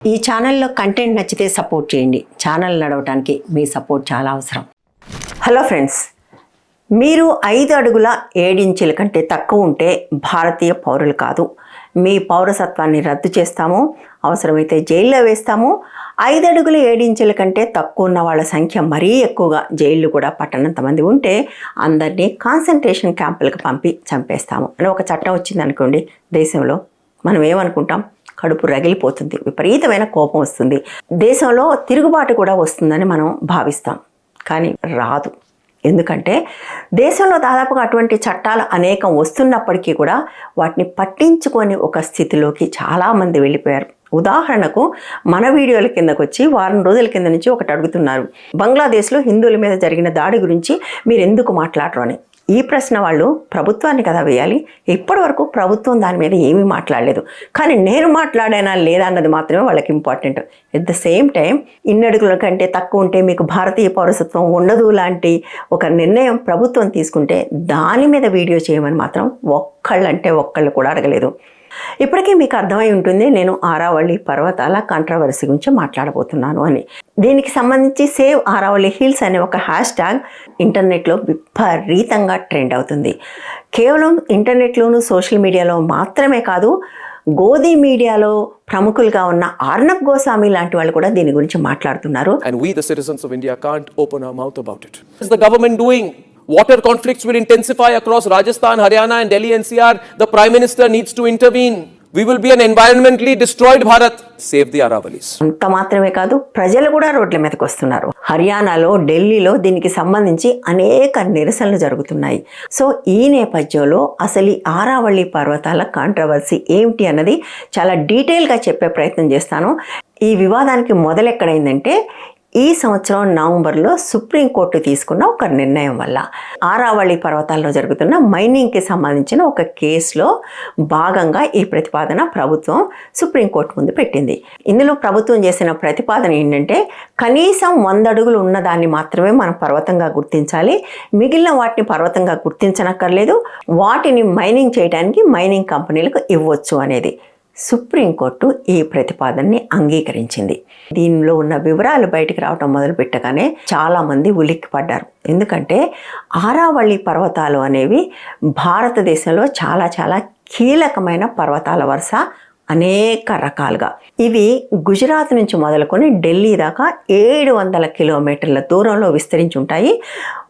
ఈ ఛానల్లో కంటెంట్ నచ్చితే సపోర్ట్ చేయండి. ఛానల్ నడవడానికి మీ సపోర్ట్ చాలా అవసరం. హలో ఫ్రెండ్స్, మీరు 5 అడుగుల 7 ఇంచుల కంటే తక్కువ ఉంటే భారతీయ పౌరులు కాదు. మీ పౌరసత్వాన్ని రద్దు చేస్తాము, అవసరమైతే జైల్లో వేస్తాము. 5 అడుగుల 7 ఇంచుల కంటే తక్కువ ఉన్న వాళ్ళ సంఖ్య మరీ ఎక్కువగా, జైళ్ళు కూడా పట్టనంతమంది ఉంటే అందరినీ కాన్సన్ట్రేషన్ క్యాంపులకు పంపి చంపేస్తాము అని ఒక చట్టం వచ్చింది అనుకోండి దేశంలో. మనం ఏమనుకుంటాం? కడుపు రగిలిపోతుంది, విపరీతమైన కోపం వస్తుంది, దేశంలో తిరుగుబాటు కూడా వస్తుందని మనం భావిస్తాం. కానీ రాదు. ఎందుకంటే దేశంలో దాదాపుగా అటువంటి చట్టాలు అనేకం వస్తున్నప్పటికీ కూడా వాటిని పట్టించుకొని ఒక స్థితిలోకి చాలామంది వెళ్ళిపోయారు. ఉదాహరణకు మన వీడియోల కిందకు వచ్చి వారం రోజుల కింద నుంచి ఒకటి అడుగుతున్నారు, బంగ్లాదేశ్లో హిందువుల మీద జరిగిన దాడి గురించి మీరు ఎందుకు మాట్లాడరు అని. ఈ ప్రశ్న వాళ్ళు ప్రభుత్వాన్ని కదా వేయాలి. ఇప్పటి వరకు ప్రభుత్వం దాని మీద ఏమీ మాట్లాడలేదు. కానీ నేను మాట్లాడానా లేదా అన్నది మాత్రమే వాళ్ళకి important. At the same time 2 అడుగుల కంటే తక్కువ ఉంటే మీకు భారతీయ పౌరసత్వం ఉండదు లాంటి ఒక నిర్ణయం ప్రభుత్వం తీసుకుంటే దాని మీద వీడియో చేయమని మాత్రం ఒక్కళ్ళు కూడా అడగలేదు. ఇప్పటికీ మీకు అర్థమై ఉంటుంది నేను ఆరావళి పర్వతాల కాంట్రవర్సీ గురించి మాట్లాడబోతున్నాను అని. దీనికి సంబంధించి సేవ్ ఆరావళి హిల్స్ అనే ఒక హ్యాష్ ట్యాగ్ ఇంటర్నెట్లో విపరీతంగా ట్రెండ్ అవుతుంది. కేవలం ఇంటర్నెట్లోనూ సోషల్ మీడియాలో మాత్రమే కాదు, గోధి మీడియాలో ప్రముఖులుగా ఉన్న అర్నబ్ గోస్వామి లాంటి వాళ్ళు కూడా దీని గురించి మాట్లాడుతున్నారు. And we the citizens of India can't open our mouth about it. What is the government doing? Water conflicts will intensify across Rajasthan, Haryana and Delhi NCR. The Prime Minister needs to intervene. We will be an environmentally destroyed Bharat. Save the Aravalis. అంత మాత్రమే కాదు, ప్రజలు కూడా రోడ్ల మీదకి వస్తున్నారు. హర్యానాలో, ఢిల్లీలో దీనికి సంబంధించి అనేక నిరసనలు జరుగుతున్నాయి. సో ఈ నేపథ్యంలో అసలు ఈ ఆరావళి పర్వతాల కాంట్రవర్సీ ఏమిటి అన్నది చాలా డీటెయిల్గా చెప్పే ప్రయత్నం చేస్తాను. ఈ వివాదానికి మొదలెక్కడైందంటే ఈ సంవత్సరం నవంబర్లో సుప్రీంకోర్టు తీసుకున్న ఒక నిర్ణయం వల్ల ఆరావళి పర్వతాల్లో జరుగుతున్న మైనింగ్కి సంబంధించిన ఒక కేసులో భాగంగా ఈ ప్రతిపాదన ప్రభుత్వం సుప్రీంకోర్టు ముందు పెట్టింది. ఇందులో ప్రభుత్వం చేసిన ప్రతిపాదన ఏంటంటే కనీసం 100 అడుగులు ఉన్నదాన్ని మాత్రమే మనం పర్వతంగా గుర్తించాలి, మిగిలిన వాటిని పర్వతంగా గుర్తించనక్కర్లేదు, వాటిని మైనింగ్ చేయడానికి మైనింగ్ కంపెనీలకు ఇవ్వచ్చు అనేది. సుప్రీంకోర్టు ఈ ప్రతిపాదనని అంగీకరించింది. దీనిలో ఉన్న వివరాలు బయటికి రావడం మొదలుపెట్టగానే చాలామంది ఉలిక్కిపడ్డారు. ఎందుకంటే ఆరావళి పర్వతాలు అనేవి భారతదేశంలో చాలా కీలకమైన పర్వతాల వరుస. అనేక రకాలుగా ఇవి గుజరాత్ నుంచి మొదలుకొని ఢిల్లీ దాకా 700 కిలోమీటర్ల దూరంలో విస్తరించి ఉంటాయి.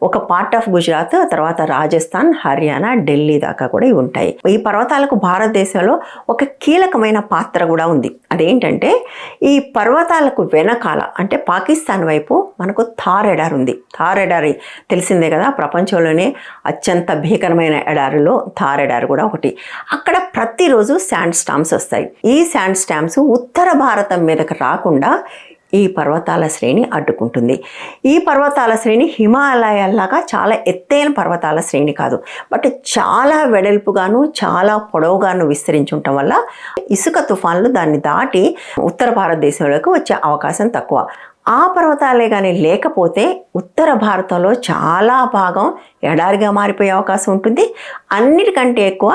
ఒక పార్ట్ ఆఫ్ గుజరాత్, తర్వాత రాజస్థాన్, హర్యానా, ఢిల్లీ దాకా కూడా ఇవి ఉంటాయి. ఈ పర్వతాలకు భారతదేశంలో ఒక కీలకమైన పాత్ర కూడా ఉంది. అదేంటంటే ఈ పర్వతాలకు వెనకాల అంటే పాకిస్తాన్ వైపు మనకు థార్ ఎడారి ఉంది. థార్ ఎడారి తెలిసిందే కదా, ప్రపంచంలోనే అత్యంత భీకరమైన ఎడారిలో థార్ ఎడారి కూడా ఒకటి. అక్కడ ప్రతిరోజు శాండ్ స్టామ్స్ వస్తాయి. ఈ శాండ్ స్టామ్స్ ఉత్తర భారతం మీదకి రాకుండా ఈ పర్వతాల శ్రేణి అడ్డుకుంటుంది. ఈ పర్వతాల శ్రేణి హిమాలయాల్లాగా చాలా ఎత్తైన పర్వతాల శ్రేణి కాదు, బట్ చాలా వెడల్పుగాను చాలా పొడవుగాను విస్తరించి ఉండటం వల్ల ఇసుక తుఫాన్లు దాన్ని దాటి ఉత్తర భారతదేశంలోకి వచ్చే అవకాశం తక్కువ. ఆ పర్వతాలే కానీ లేకపోతే ఉత్తర భారతంలో చాలా భాగం ఎడారిగా మారిపోయే అవకాశం ఉంటుంది. అన్నిటికంటే ఎక్కువ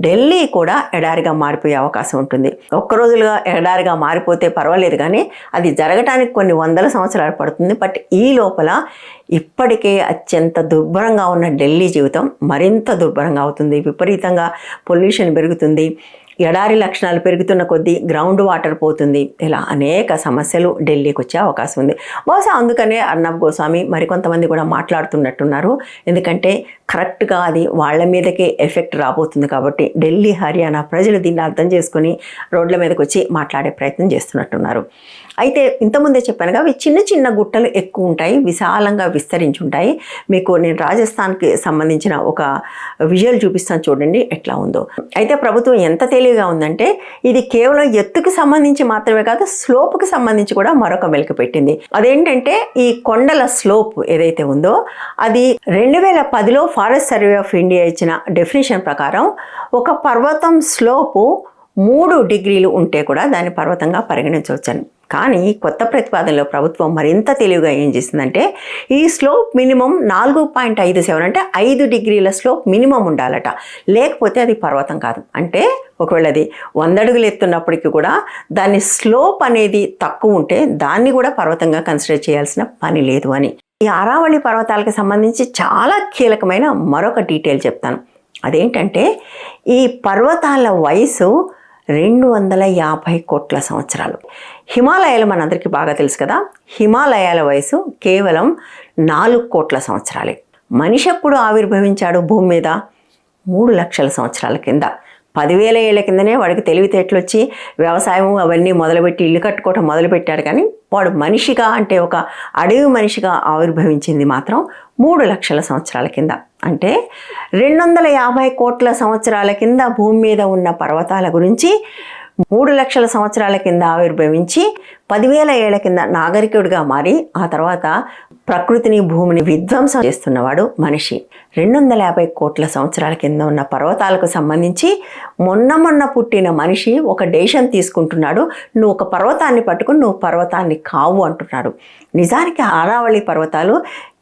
ఢిల్లీ కూడా ఎడారిగా మారిపోయే అవకాశం ఉంటుంది. ఒక్కరోజులుగా ఎడారిగా మారిపోతే పర్వాలేదు, కానీ అది జరగటానికి కొన్ని 100 సంవత్సరాలు పడుతుంది. బట్ ఈ లోపల ఇప్పటికే అత్యంత దుర్భరంగా ఉన్న ఢిల్లీ జీవితం మరింత దుర్భరంగా అవుతుంది. విపరీతంగా పొల్యూషన్ పెరుగుతుంది, ఎడారి లక్షణాలు పెరుగుతున్న కొద్దీ గ్రౌండ్ వాటర్ పోతుంది. ఇలా అనేక సమస్యలు ఢిల్లీకి వచ్చే అవకాశం ఉంది. బహుశా అందుకనే అర్నబ్ గోస్వామి మరికొంతమంది కూడా మాట్లాడుతున్నట్టున్నారు. ఎందుకంటే కరెక్ట్గా అది వాళ్ళ మీదకే ఎఫెక్ట్ రాబోతుంది కాబట్టి ఢిల్లీ, హర్యానా ప్రజలు దీన్ని అర్థం చేసుకొని రోడ్ల మీదకి వచ్చి మాట్లాడే ప్రయత్నం చేస్తున్నట్టున్నారు. అయితే ఇంతకుముందే చెప్పానుగా, అవి చిన్న గుట్టలు ఎక్కువ ఉంటాయి, విశాలంగా విస్తరించి ఉంటాయి. మీకు నేను రాజస్థాన్కి సంబంధించిన ఒక విజువల్ చూపిస్తాను, చూడండి ఎట్లా ఉందో. అయితే ప్రభుత్వం ఎంత తెలివిగా ఉందంటే ఇది కేవలం ఎత్తుకు సంబంధించి మాత్రమే కాదు, స్లోప్కి సంబంధించి కూడా మరొక మెలిక పెట్టింది. అదేంటంటే ఈ కొండల స్లోప్ ఏదైతే ఉందో అది 2010లో ఫారెస్ట్ సర్వే ఆఫ్ ఇండియా ఇచ్చిన డెఫినేషన్ ప్రకారం ఒక పర్వతం స్లోపు 3 డిగ్రీలు ఉంటే కూడా దాన్ని పర్వతంగా పరిగణించవచ్చని. కానీ కొత్త ప్రతిపాదనలో ప్రభుత్వం మరింత తెలివిగా ఏం చేసిందంటే ఈ స్లోప్ మినిమం 4.57 అంటే 5 డిగ్రీల స్లోప్ మినిమం ఉండాలట, లేకపోతే అది పర్వతం కాదు. అంటే ఒకవేళ అది 100 అడుగులు ఎత్తున్నప్పటికీ కూడా దాని స్లోప్ అనేది తక్కువ ఉంటే దాన్ని కూడా పర్వతంగా కన్సిడర్ చేయాల్సిన పని లేదు అని. ఈ ఆరావళి పర్వతాలకు సంబంధించి చాలా కీలకమైన మరొక డీటెయిల్ చెప్తాను. అదేంటంటే ఈ పర్వతాల వయసు 250 కోట్ల సంవత్సరాలు. హిమాలయాలు మనందరికీ బాగా తెలుసు కదా, హిమాలయాల వయసు కేవలం 4 కోట్ల సంవత్సరాలే. మనిషి ఎప్పుడు ఆవిర్భవించాడు భూమి మీద? 3 లక్షల సంవత్సరాల కింద. 10,000 ఏళ్ల కిందనే వాడికి తెలివితేటలు వచ్చి వ్యవసాయం అవన్నీ మొదలుపెట్టి ఇల్లు కట్టుకోవటం మొదలుపెట్టాడు. కానీ వాడు మనిషిగా అంటే ఒక అడవి మనిషిగా ఆవిర్భవించింది మాత్రం 3 లక్షల సంవత్సరాల కింద. అంటే 250 కోట్ల సంవత్సరాల కింద భూమి మీద ఉన్న పర్వతాల గురించి 3 లక్షల సంవత్సరాల కింద ఆవిర్భవించి 10,000 ఏళ్ల కింద నాగరికుడిగా మారి ఆ తర్వాత ప్రకృతిని భూమిని విధ్వంసం చేస్తున్నవాడు మనిషి. 250 కోట్ల సంవత్సరాల కింద ఉన్న పర్వతాలకు సంబంధించి మొన్న పుట్టిన మనిషి ఒక డెసిషన్ తీసుకుంటున్నాడు, నువ్వు ఒక పర్వతాన్ని పట్టుకుని నువ్వు పర్వతాన్ని కావు అంటున్నాడు. నిజానికి ఆరావళి పర్వతాలు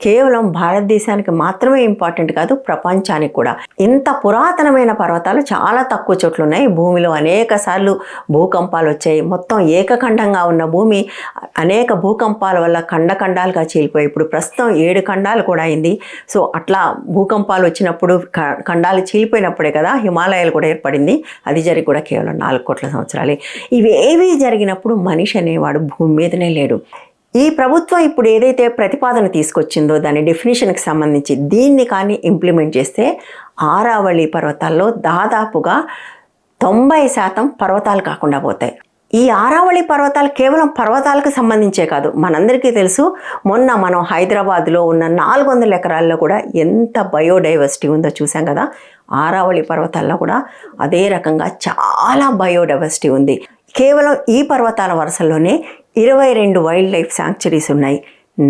కేవలం భారతదేశానికి మాత్రమే ఇంపార్టెంట్ కాదు, ప్రపంచానికి కూడా. ఇంత పురాతనమైన పర్వతాలు చాలా తక్కువ చోట్ల ఉన్నాయి. భూమిలో అనేక సార్లు భూకంపాలు వచ్చాయి. మొత్తం ఏకఖండంగా ఉన్న భూమి అనేక భూకంపాల వల్ల ఖండాలుగా చీలిపోయి ఇప్పుడు ప్రస్తుతం 7 ఖండాలు కూడా అయింది. సో అట్లా భూకంపాలు వచ్చినప్పుడు ఖండాలు చీలిపోయినప్పుడే కదా హిమాలయాలు కూడా ఏర్పడింది. అది జరిగి కూడా కేవలం 4 కోట్ల సంవత్సరాలే. ఇవేవి జరిగినప్పుడు మనిషి అనేవాడు భూమి మీదనే లేడు. ఈ ప్రభుత్వం ఇప్పుడు ఏదైతే ప్రతిపాదన తీసుకొచ్చిందో దాని డెఫినేషన్కి సంబంధించి దీన్ని కానీ ఇంప్లిమెంట్ చేస్తే ఆరావళి పర్వతాల్లో దాదాపుగా 90% పర్వతాలు కాకుండా పోతాయి. ఈ ఆరావళి పర్వతాలు కేవలం పర్వతాలకు సంబంధించే కాదు, మనందరికీ తెలుసు మొన్న మనం హైదరాబాద్లో ఉన్న 400 ఎకరాల్లో కూడా ఎంత బయోడైవర్సిటీ ఉందో చూసాం కదా. ఆరావళి పర్వతాల్లో కూడా అదే రకంగా చాలా బయోడైవర్సిటీ ఉంది. కేవలం ఈ పర్వతాల వరుసల్లోనే 22 వైల్డ్ లైఫ్ శాంక్చురీస్ ఉన్నాయి,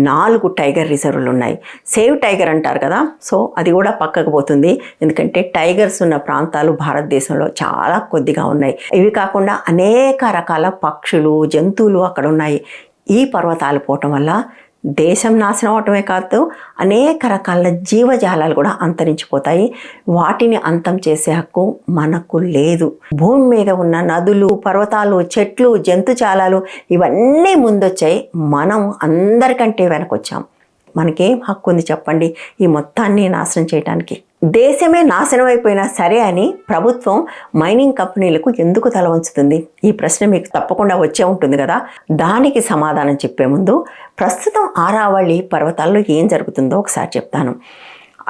4 టైగర్ రిజర్వులు ఉన్నాయి. సేవ్ టైగర్ అంటారు కదా, సో అది కూడా పక్కకు పోతుంది. ఎందుకంటే టైగర్స్ ఉన్న ప్రాంతాలు భారతదేశంలో చాలా కొద్దిగా ఉన్నాయి. ఇవి కాకుండా అనేక రకాల పక్షులు జంతువులు అక్కడ ఉన్నాయి. ఈ పర్వతాలు పోవటం వల్ల దేశం నాశనం అవటమే కాదు, అనేక రకాల జీవజాలాలు కూడా అంతరించిపోతాయి. వాటిని అంతం చేసే హక్కు మనకు లేదు. భూమి మీద ఉన్న నదులు, పర్వతాలు, చెట్లు, జంతుజాలాలు ఇవన్నీ ముందొచ్చాయి. మనం అందరికంటే వెనకొచ్చాం. మనకేం హక్కు ఉంది చెప్పండి ఈ మొత్తాన్ని నాశనం చేయడానికి? దేశమే నాశనం అయిపోయినా సరే అని ప్రభుత్వం మైనింగ్ కంపెనీలకు ఎందుకు తల వంచుతుంది? ఈ ప్రశ్న మీకు తప్పకుండా వచ్చే ఉంటుంది కదా. దానికి సమాధానం చెప్పే ముందు ప్రస్తుతం ఆరావళి పర్వతాల్లో ఏం జరుగుతుందో ఒకసారి చెప్తాను.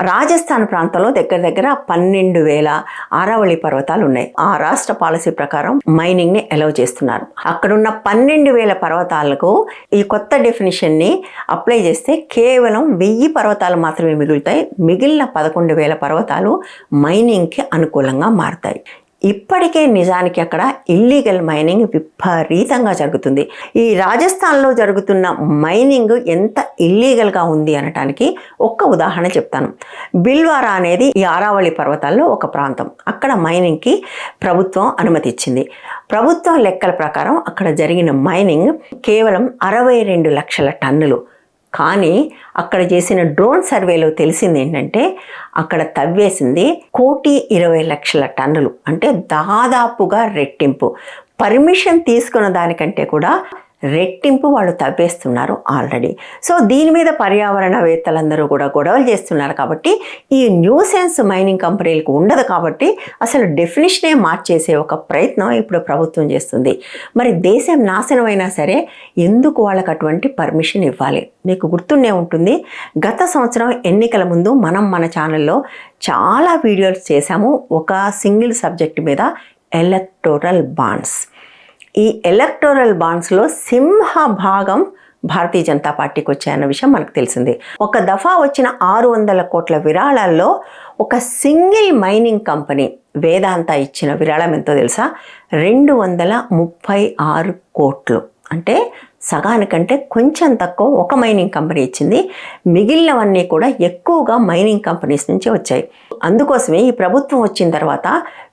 రాజస్థాన్ ప్రాంతంలో దగ్గర 12,000 ఆరావళి పర్వతాలు ఉన్నాయి. ఆ రాష్ట్ర పాలసీ ప్రకారం మైనింగ్ని అలౌ చేస్తున్నారు. అక్కడున్న 12,000 పర్వతాలకు ఈ కొత్త డెఫినిషన్ని అప్లై చేస్తే కేవలం 1000 పర్వతాలు మాత్రమే మిగులుతాయి. మిగిలిన 11,000 పర్వతాలు మైనింగ్కి అనుకూలంగా మారుతాయి. ఇప్పటికే నిజానికి అక్కడ ఇల్లీగల్ మైనింగ్ విపరీతంగా జరుగుతుంది. ఈ రాజస్థాన్లో జరుగుతున్న మైనింగ్ ఎంత ఇల్లీగల్గా ఉంది అనటానికి ఒక్క ఉదాహరణ చెప్తాను. బిల్వారా అనేది ఈ ఆరావళి పర్వతాల్లో ఒక ప్రాంతం. అక్కడ మైనింగ్కి ప్రభుత్వం అనుమతి ఇచ్చింది. ప్రభుత్వం లెక్కల ప్రకారం అక్కడ జరిగిన మైనింగ్ కేవలం 62 లక్షల టన్నులు. కానీ అక్కడ చేసిన డ్రోన్ సర్వేలో తెలిసింది ఏంటంటే అక్కడ తవ్వేసింది 1,20,00,000 టన్నులు. అంటే దాదాపుగా రెట్టింపు. పర్మిషన్ తీసుకున్న దానికంటే కూడా రెట్టింపు వాళ్ళు తవ్వేస్తున్నారు ఆల్రెడీ. సో దీని మీద పర్యావరణవేత్తలందరూ కూడా గొడవలు చేస్తున్నారు. కాబట్టి ఈ న్యూసెన్స్ మైనింగ్ కంపెనీలకు ఉండదు. కాబట్టి అసలు డెఫినిషనే మార్చేసే ఒక ప్రయత్నం ఇప్పుడు ప్రభుత్వం చేస్తుంది. మరి దేశం నాశనం అయినా సరే ఎందుకు వాళ్ళకి అటువంటి పర్మిషన్ ఇవ్వాలి? మీకు గుర్తుండే ఉంటుంది, గత సంవత్సరం ఎన్నికల ముందు మనం మన ఛానల్లో చాలా వీడియోస్ చేశాము ఒక సింగిల్ సబ్జెక్ట్ మీద, ఎలక్టోరల్ బాండ్స్. ఈ ఎలక్టోరల్ బాండ్స్లో సింహ భాగం భారతీయ జనతా పార్టీకి వచ్చాయన్న విషయం మనకు తెలిసింది. ఒక దఫా వచ్చిన 600 కోట్ల విరాళాల్లో ఒక సింగిల్ మైనింగ్ కంపెనీ వేదాంత ఇచ్చిన విరాళం ఎంతో తెలుసా? 236 కోట్లు. అంటే సగానికంటే కొంచెం తక్కువ ఒక మైనింగ్ కంపెనీ ఇచ్చింది. మిగిలినవన్నీ కూడా ఎక్కువగా మైనింగ్ కంపెనీస్ నుంచి వచ్చాయి. అందుకోసమే ఈ ప్రభుత్వం వచ్చిన తర్వాత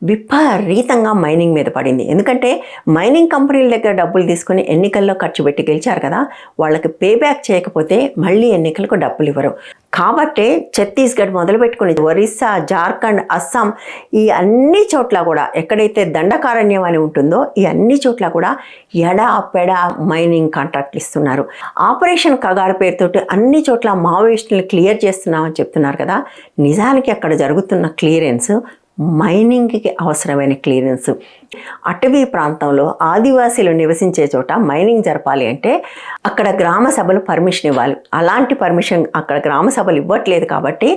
విపరీతంగా మైనింగ్ మీద పడింది. ఎందుకంటే మైనింగ్ కంపెనీల దగ్గర డబ్బులు తీసుకొని ఎన్నికల్లో ఖర్చు పెట్టి గెలిచారు కదా, వాళ్ళకి పే బ్యాక్ చేయకపోతే మళ్ళీ ఎన్నికలకు డబ్బులు ఇవ్వరు. కాబట్టే ఛత్తీస్గఢ్ మొదలుపెట్టుకుని ఒరిస్సా, జార్ఖండ్, అస్సాం ఈ అన్ని చోట్ల కూడా ఎక్కడైతే దండకారణ్యం అని ఉంటుందో ఈ అన్ని చోట్ల కూడా ఎడాపెడా మైనింగ్ కాంట్రాక్ట్లు ఇస్తున్నారు. ఆపరేషన్ కగారు పేరుతోటి అన్ని చోట్ల మావోయిస్టులను క్లియర్ చేస్తున్నామని చెప్తున్నారు కదా, నిజానికి అక్కడ జరుగుతున్న క్లియరెన్స్ మైనింగ్కి అవసరమైన క్లియరెన్స్. అటవీ ప్రాంతంలో ఆదివాసీలు నివసించే చోట మైనింగ్ జరపాలి అంటే అక్కడ గ్రామ సభలు పర్మిషన్ ఇవ్వాలి. అలాంటి పర్మిషన్ అక్కడ గ్రామ సభలు ఇవ్వట్లేదు కాబట్టి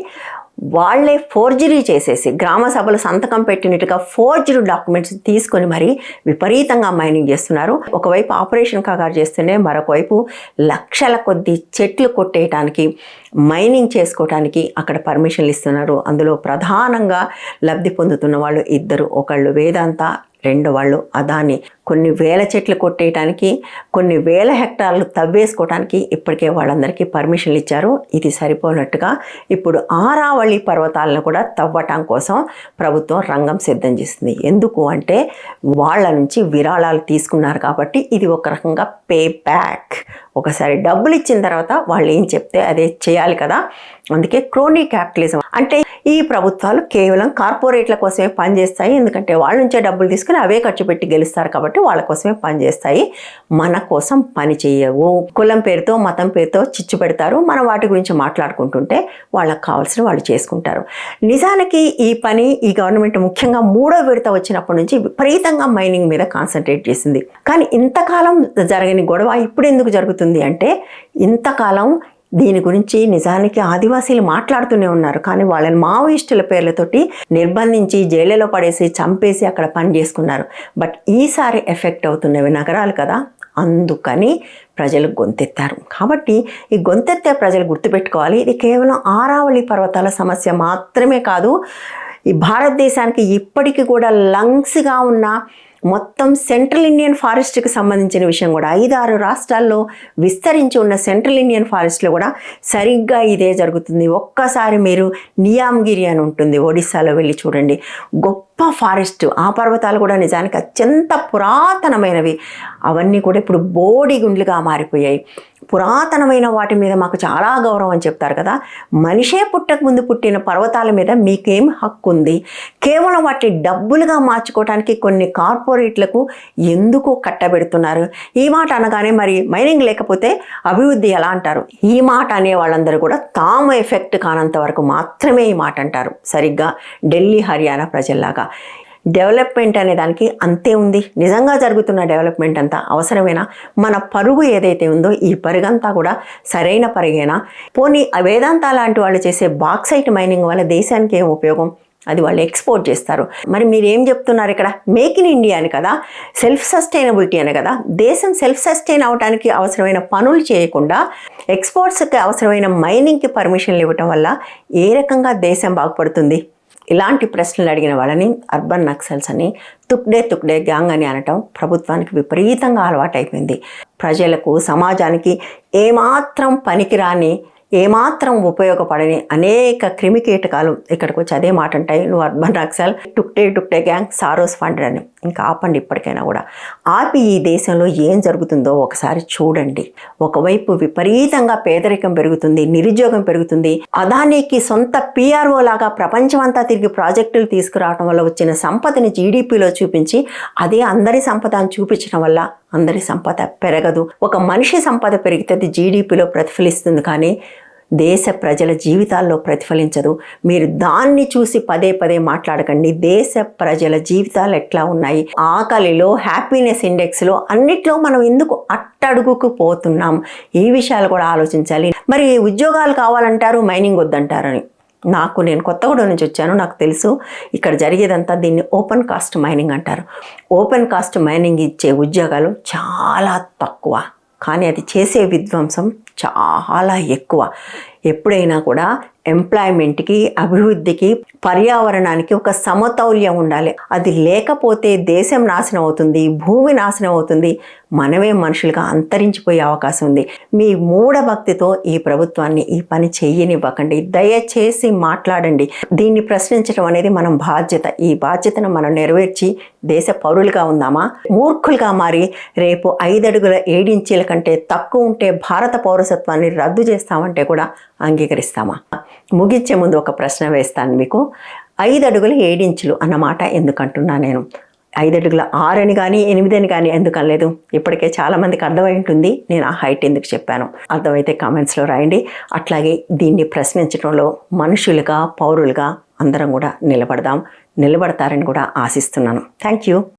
వాళ్ళే ఫోర్జరీ చేసేసి గ్రామ సభలు సంతకం పెట్టినట్టుగా ఫోర్జరీ డాక్యుమెంట్స్ తీసుకొని మరీ విపరీతంగా మైనింగ్ చేస్తున్నారు. ఒకవైపు ఆపరేషన్ కగారు చేస్తూనే మరొక వైపు లక్షల కొద్ది చెట్లు కొట్టేయటానికి, మైనింగ్ చేసుకోవటానికి అక్కడ పర్మిషన్లు ఇస్తున్నారు. అందులో ప్రధానంగా లబ్ధి పొందుతున్న వాళ్ళు ఇద్దరు, ఒకళ్ళు వేదాంత, రెండో వాళ్ళు అదాని. కొన్ని వేల చెట్లు కొట్టేయటానికి, కొన్ని వేల హెక్టార్లు తవ్వేసుకోవటానికి ఇప్పటికే వాళ్ళందరికీ పర్మిషన్లు ఇచ్చారు. ఇది సరిపోనట్టుగా ఇప్పుడు ఆరావళి పర్వతాలను కూడా తవ్వటం కోసం ప్రభుత్వం రంగం సిద్ధం చేస్తుంది. ఎందుకు అంటే వాళ్ళ నుంచి విరాళాలు తీసుకున్నారు కాబట్టి ఇది ఒక రకంగా పే బ్యాక్. ఒకసారి డబ్బులు ఇచ్చిన తర్వాత వాళ్ళు ఏం చెప్తే అదే చేయాలి కదా. అందుకే క్రోనీ క్యాపిటలిజం అంటే ఈ ప్రభుత్వాలు కేవలం కార్పొరేట్ల కోసమే పనిచేస్తాయి. ఎందుకంటే వాళ్ళ నుంచే డబ్బులు తీసుకుని అవే ఖర్చు పెట్టి గెలుస్తారు కాబట్టి వాళ్ళ కోసమే పనిచేస్తాయి. మన కోసం పని చేయవు. కులం పేరుతో, మతం పేరుతో చిచ్చు పెడతారు. మనం వాటి గురించి మాట్లాడుకుంటుంటే వాళ్ళకి కావాల్సిన వాళ్ళు చేసుకుంటారు. నిజానికి ఈ పని ఈ గవర్నమెంట్ ముఖ్యంగా 3వ విడత వచ్చినప్పటి నుంచి విపరీతంగా మైనింగ్ మీద కాన్సన్ట్రేట్ చేసింది. కానీ ఇంతకాలం జరగని గొడవ ఇప్పుడు ఎందుకు జరుగుతుంది అంటే ఇంతకాలం దీని గురించి నిజానికి ఆదివాసీలు మాట్లాడుతూనే ఉన్నారు. కానీ వాళ్ళని మావోయిస్టుల పేర్లతోటి నిర్బంధించి జైళ్ళలో పడేసి చంపేసి అక్కడ పని చేసుకున్నారు. బట్ ఈసారి ఎఫెక్ట్ అవుతున్నవి నగరాలు కదా, అందుకని ప్రజలు గొంతెత్తారు. కాబట్టి ఈ గొంతెత్తే ప్రజలు గుర్తుపెట్టుకోవాలి, ఇది కేవలం ఆరావళి పర్వతాల సమస్య మాత్రమే కాదు. ఈ భారతదేశానికి ఇప్పటికీ కూడా లంగ్స్గా ఉన్న మొత్తం సెంట్రల్ ఇండియన్ ఫారెస్ట్కి సంబంధించిన విషయం కూడా 5-6 రాష్ట్రాల్లో విస్తరించి ఉన్న సెంట్రల్ ఇండియన్ ఫారెస్ట్లో కూడా సరిగ్గా ఇదే జరుగుతుంది. ఒక్కసారి మీరు నియామ్గిరి అని ఉంటుంది ఒడిస్సాలో వెళ్ళి చూడండి. గొప్ప ఫారెస్ట్. ఆ పర్వతాలు కూడా నిజానికి అత్యంత పురాతనమైనవి. అవన్నీ కూడా ఇప్పుడు బోడిగుండ్లుగా మారిపోయాయి. పురాతనమైన వాటి మీద మాకు చాలా గౌరవం అని చెప్తారు కదా, మనిషే పుట్టక ముందు పుట్టిన పర్వతాల మీద మీకేం హక్కు ఉంది? కేవలం వాటిని డబ్బులుగా మార్చుకోవడానికి కొన్ని కార్పొరేట్లకు ఎందుకు కట్టబెడుతున్నారు? ఈ మాట అనగానే మరి మైనింగ్ లేకపోతే అభివృద్ధి ఎలా అంటారు? ఈ మాట అనే వాళ్ళందరూ కూడా తాము ఎఫెక్ట్ కానంత వరకు మాత్రమే ఈ మాట అంటారు. సరిగ్గా ఢిల్లీ, హర్యానా ప్రజల్లాగా. డెవలప్మెంట్ అనే దానికి అంతే ఉంది. నిజంగా జరుగుతున్న డెవలప్మెంట్ అంతా అవసరమేనా? మన పరుగు ఏదైతే ఉందో ఈ పరుగంతా కూడా సరైన పరుగేనా? పోనీ వేదాంత లాంటి వాళ్ళు చేసే బాక్సైట్ మైనింగ్ వల్ల దేశానికి ఏం ఉపయోగం? అది వాళ్ళు ఎక్స్పోర్ట్ చేస్తారు. మరి మీరేం చెప్తున్నారు ఇక్కడ? మేక్ ఇన్ ఇండియా అని కదా, సెల్ఫ్ సస్టైనబిలిటీ అని కదా. దేశం సెల్ఫ్ సస్టైన్ అవడానికి అవసరమైన పనులు చేయకుండా ఎక్స్పోర్ట్స్కి అవసరమైన మైనింగ్కి పర్మిషన్లు ఇవ్వటం వల్ల ఏ రకంగా దేశం బాగుపడుతుంది? ఇలాంటి ప్రశ్నలు అడిగిన వాళ్ళని అర్బన్ నక్సల్స్ అని, తుక్డే గ్యాంగ్ అని అనటం ప్రభుత్వానికి విపరీతంగా అలవాటైపోయింది. ప్రజలకు, సమాజానికి ఏమాత్రం పనికిరాని, ఏమాత్రం ఉపయోగపడని అనేక క్రిమికీటకాలు ఇక్కడికి వచ్చి అదే మాట అంటాయి, నువ్వు urban Naxal, tukde gang, Soros funded అని. ఇంకా ఆపండి ఇప్పటికైనా కూడా. ఆపి ఈ దేశంలో ఏం జరుగుతుందో ఒకసారి చూడండి. ఒకవైపు విపరీతంగా పేదరికం పెరుగుతుంది, నిరుద్యోగం పెరుగుతుంది. అదానికి సొంత పిఆర్ఓ లాగా ప్రపంచమంతా తిరిగి ప్రాజెక్టులు తీసుకురావడం వల్ల వచ్చిన సంపదని జీడిపిలో చూపించి అదే అందరి సంపద అని చూపించడం వల్ల అందరి సంపద పెరగదు. ఒక మనిషి సంపద పెరిగితే అది జీడిపిలో ప్రతిఫలిస్తుంది, కానీ దేశ ప్రజల జీవితాల్లో ప్రతిఫలించదు. మీరు దాన్ని చూసి పదే మాట్లాడకండి. దేశ ప్రజల జీవితాలు ఎట్లా ఉన్నాయి? ఆకలిలో, హ్యాపీనెస్ ఇండెక్స్లో అన్నిట్లో మనం ఎందుకు అట్టడుగుకు పోతున్నాం? ఈ విషయాలు కూడా ఆలోచించాలి. మరి ఉద్యోగాలు కావాలంటారు, మైనింగ్ వద్దంటారని. నేను కొత్తగూడెం నుంచి వచ్చాను, నాకు తెలుసు ఇక్కడ జరిగేదంతా. దీన్ని ఓపెన్ కాస్ట్ మైనింగ్ అంటారు. ఓపెన్ కాస్ట్ మైనింగ్ ఇచ్చే ఉద్యోగాలు చాలా తక్కువ, కానీ అది చేసే విధ్వంసం చాలా ఎక్కువ. ఎప్పుడైనా కూడా ఎంప్లాయ్మెంట్కి, అభివృద్ధికి, పర్యావరణానికి ఒక సమతౌల్యం ఉండాలి. అది లేకపోతే దేశం నాశనం అవుతుంది, భూమి నాశనం అవుతుంది, మనమే మనుషులుగా అంతరించిపోయే అవకాశం ఉంది. మీ మూఢభక్తితో ఈ ప్రభుత్వాన్ని ఈ పని చెయ్యనివ్వకండి. దయచేసి మాట్లాడండి. దీన్ని ప్రశ్నించడం అనేది మనం బాధ్యత. ఈ బాధ్యతను మనం నెరవేర్చి దేశ పౌరులుగా ఉందామా? మూర్ఖులుగా మారి రేపు 5 అడుగుల 7 ఇంచీల కంటే తక్కువ ఉంటే భారత పౌరసత్వాన్ని రద్దు చేస్తామంటే కూడా అంగీకరిస్తామా? ముగించే ముందు ఒక ప్రశ్న వేస్తాను మీకు. 5 అడుగుల 7 ఇంచులు అన్నమాట ఎందుకంటున్నా నేను? 5 అడుగుల 6 అని కానీ 8 అని కానీ ఎందుకు అనలేదు? ఇప్పటికే చాలామందికి అర్థమై ఉంటుంది నేను ఆ హైట్ ఎందుకు చెప్పాను. అర్థమైతే కామెంట్స్లో రాయండి. అట్లాగే దీన్ని ప్రశ్నించడంలో మనుషులుగా, పౌరులుగా అందరం కూడా నిలబడతారని కూడా ఆశిస్తున్నాను. Thank you.